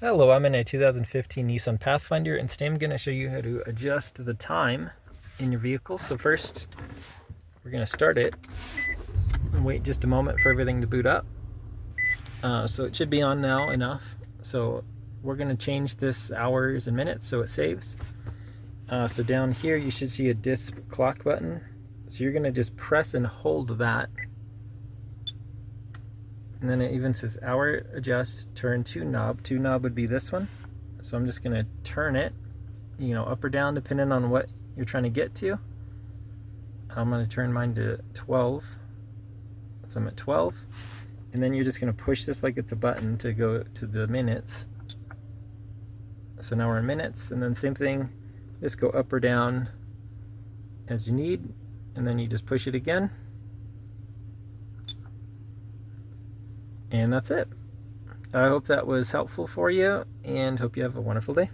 Hello, I'm in a 2015 Nissan Pathfinder, and today I'm going to show you how to adjust the time in your vehicle. So first, we're going to start it and wait just a moment for everything to boot up. So it should be on now enough. So we're going to change this hours and minutes so it saves. So down here you should see a disc clock button. So you're going to just press and hold that. And then it even says hour adjust, turn to knob. To knob would be this one. So I'm just gonna turn it, up or down depending on what you're trying to get to. I'm gonna turn mine to 12. So I'm at 12. And then you're just gonna push this like it's a button to go to the minutes. So now we're in minutes, and then same thing, just go up or down as you need, and then you just push it again. And that's it. I hope that was helpful for you, and hope you have a wonderful day.